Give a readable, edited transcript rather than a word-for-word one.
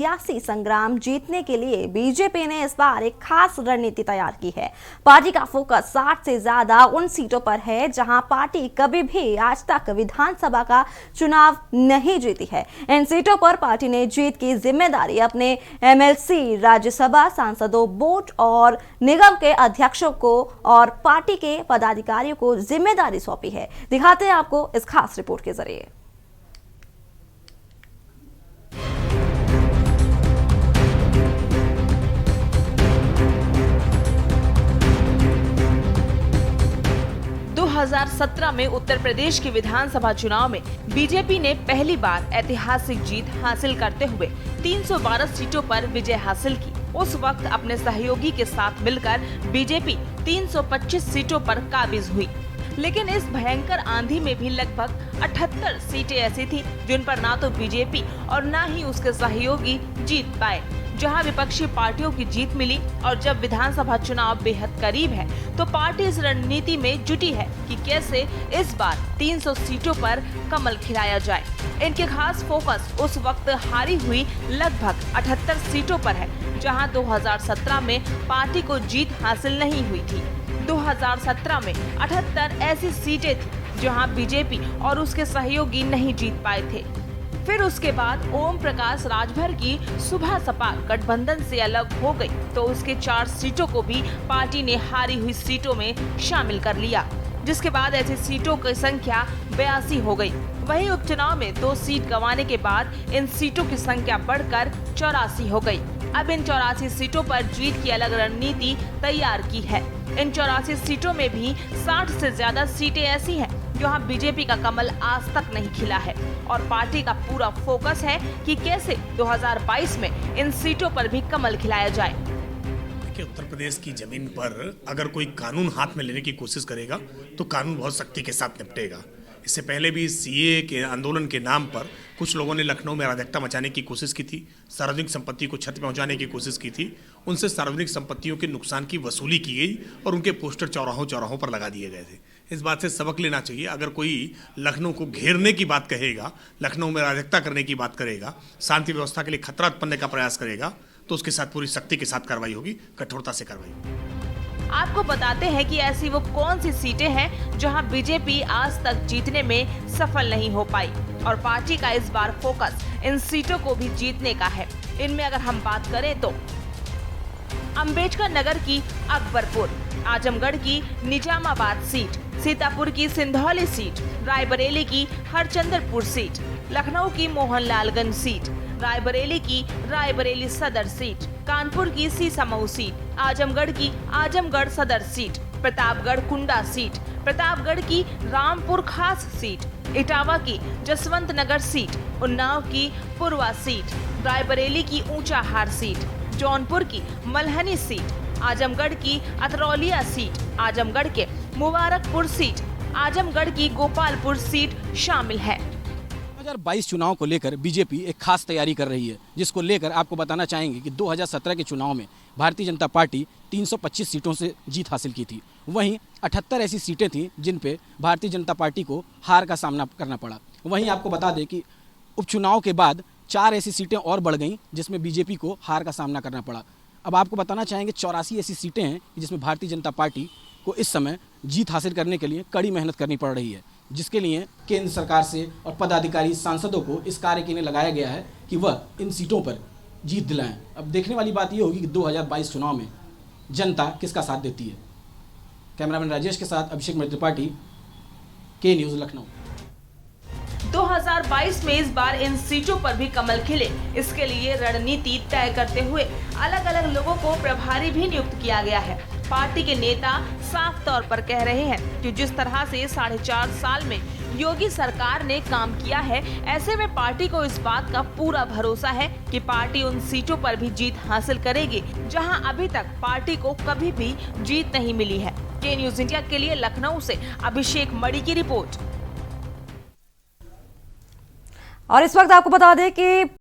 सियासी संग्राम जीतने के लिए बीजेपी ने इस बार एक खास रणनीति तैयार की है। पार्टी का फोकस 60 से ज्यादा उन सीटों पर है जहां पार्टी कभी भी आज तक विधानसभा का चुनाव नहीं जीती है। इन सीटों पर पार्टी ने जीत की जिम्मेदारी अपने एमएलसी, राज्यसभा सांसदों, बोर्ड और निगम के अध्यक्षों को और पार्टी के पदाधिकारियों को जिम्मेदारी सौंपी है। दिखाते हैं आपको इस खास रिपोर्ट के जरिए। दो 2017 में उत्तर प्रदेश के विधानसभा चुनाव में बीजेपी ने पहली बार ऐतिहासिक जीत हासिल करते हुए 312 सीटों पर विजय हासिल की। उस वक्त अपने सहयोगी के साथ मिलकर बीजेपी 325 सीटों पर काबिज हुई। लेकिन इस भयंकर आंधी में भी लगभग 78 सीटें ऐसी थी जिन पर ना तो बीजेपी और ना ही उसके सहयोगी जीत पाए। जहां विपक्षी पार्टियों की जीत मिली और जब विधानसभा चुनाव बेहद करीब है तो पार्टी इस रणनीति में जुटी है कि कैसे इस बार 300 सीटों पर कमल खिलाया जाए। इनके खास फोकस उस वक्त हारी हुई लगभग 78 सीटों पर है जहां 2017 में पार्टी को जीत हासिल नहीं हुई थी। 2017 में 78 ऐसी सीटें थी जहां बीजेपी और उसके सहयोगी नहीं जीत पाए थे। फिर उसके बाद ओम प्रकाश राजभर की सुबह सपा गठबंधन से अलग हो गई तो उसके 4 सीटों को भी पार्टी ने हारी हुई सीटों में शामिल कर लिया, जिसके बाद ऐसी सीटों की संख्या 82 हो गई। वहीं उपचुनाव में 2 सीट गंवाने के बाद इन सीटों की संख्या बढ़कर 84 हो गई। अब इन 84 सीटों पर जीत की अलग रणनीति तैयार की है। इन 84 सीटों में भी 60 से ज्यादा सीटें ऐसी हैं जहां बीजेपी का कमल आज तक नहीं खिला है और पार्टी का पूरा फोकस है कि कैसे 2022 में इन सीटों पर भी कमल खिलाया जाए। देखिए, उत्तर प्रदेश की जमीन पर अगर कोई कानून हाथ में लेने की कोशिश करेगा तो कानून बहुत सख्ती के साथ निपटेगा। इससे पहले भी सीए के आंदोलन के नाम पर कुछ लोगों ने लखनऊ में अराजकता मचाने की कोशिश की थी, सार्वजनिक संपत्ति को क्षति पहुंचाने की कोशिश की थी। उनसे सार्वजनिक संपत्तियों के नुकसान की वसूली की गई और उनके पोस्टर चौराहों पर लगा दिए गए थे। इस बात से सबक लेना चाहिए। अगर कोई लखनऊ को घेरने की बात कहेगा, लखनऊ में अराजकता करने की बात करेगा, शांति व्यवस्था के लिए खतरा उत्पन्न का प्रयास करेगा तो उसके साथ पूरी सख्ती के साथ कार्रवाई होगी, कठोरता से कार्रवाई होगी। आपको बताते हैं कि ऐसी वो कौन सी सीटें हैं जहां बीजेपी आज तक जीतने में सफल नहीं हो पाई और पार्टी का इस बार फोकस इन सीटों को भी जीतने का है। इनमें अगर हम बात करें तो अंबेडकर नगर की अकबरपुर, आजमगढ़ की निजामाबाद सीट, सीतापुर की सिंधौली सीट, रायबरेली की हरचंदरपुर सीट, लखनऊ की मोहनलालगंज सीट, रायबरेली की रायबरेली सदर सीट, कानपुर की सीसामऊ सीट, आजमगढ़ की आजमगढ़ सदर सीट, प्रतापगढ़ कुंडा सीट, प्रतापगढ़ की रामपुर खास सीट, इटावा की जसवंत नगर सीट, उन्नाव की पुरवा सीट, रायबरेली की ऊंचाहार सीट, जौनपुर की मल्हनी सीट, आजमगढ़ की अतरौलिया सीट, आजमगढ़ के मुबारकपुर सीट, आजमगढ़ की गोपालपुर सीट शामिल है। 2022 चुनाव को लेकर बीजेपी एक खास तैयारी कर रही है, जिसको लेकर आपको बताना चाहेंगे कि 2017 के चुनाव में भारतीय जनता पार्टी 325 सीटों से जीत हासिल की थी। वहीं 78 ऐसी सीटें थीं जिन पे भारतीय जनता पार्टी को हार का सामना करना पड़ा। वहीं आपको बता दें कि उपचुनाव के बाद 4 ऐसी सीटें और बढ़ गईं जिसमें बीजेपी को हार का सामना करना पड़ा। अब आपको बताना चाहेंगे 84 ऐसी सीटें हैं जिसमें भारतीय जनता पार्टी को इस समय जीत हासिल करने के लिए कड़ी मेहनत करनी पड़ रही है, जिसके लिए केंद्र सरकार से और पदाधिकारी सांसदों को इस कार्य के लिए लगाया गया है कि वह इन सीटों पर जीत दिलाएं। अब देखने वाली बात यह होगी कि 2022 चुनाव में जनता किसका साथ देती है। कैमरामैन राजेश के साथ अभिषेक त्रिपाठी, के न्यूज़, लखनऊ। 2022 में इस बार इन सीटों पर भी कमल खिले, इसके लिए रणनीति तय करते हुए अलग अलग लोगों को प्रभारी भी नियुक्त किया गया है। पार्टी के नेता साफ तौर पर कह रहे हैं कि जिस तरह से 4.5 साल में योगी सरकार ने काम किया है, ऐसे में पार्टी को इस बात का पूरा भरोसा है कि पार्टी उन सीटों पर भी जीत हासिल करेगी जहां अभी तक पार्टी को कभी भी जीत नहीं मिली है। के न्यूज़ इंडिया के लिए लखनऊ से अभिषेक मणि की रिपोर्ट। और इस वक्त आपको बता दें कि